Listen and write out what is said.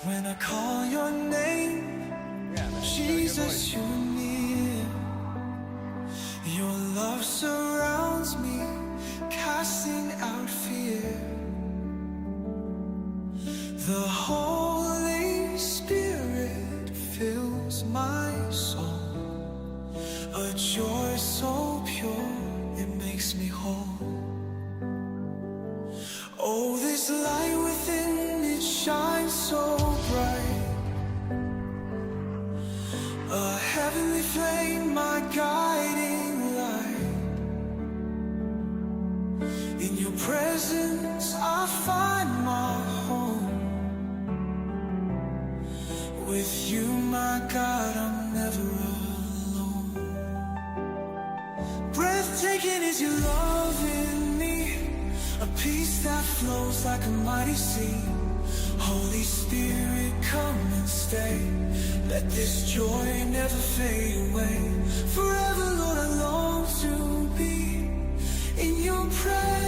When I call your name, Jesus, you're near. Your love surrounds me, casting out fear. The Holy Spirit fills my soul, a joy so pure it makes me whole. Oh, this light within, it shines so bright, a heavenly flame, my guiding light. In your presence I find my home. With you, my God, I'm never alone. Breathtaking is your love in me, a peace that flows like a mighty sea. Holy Spirit, come and stay. Let this joy never fade away. Forever, Lord, I long to be in your presence.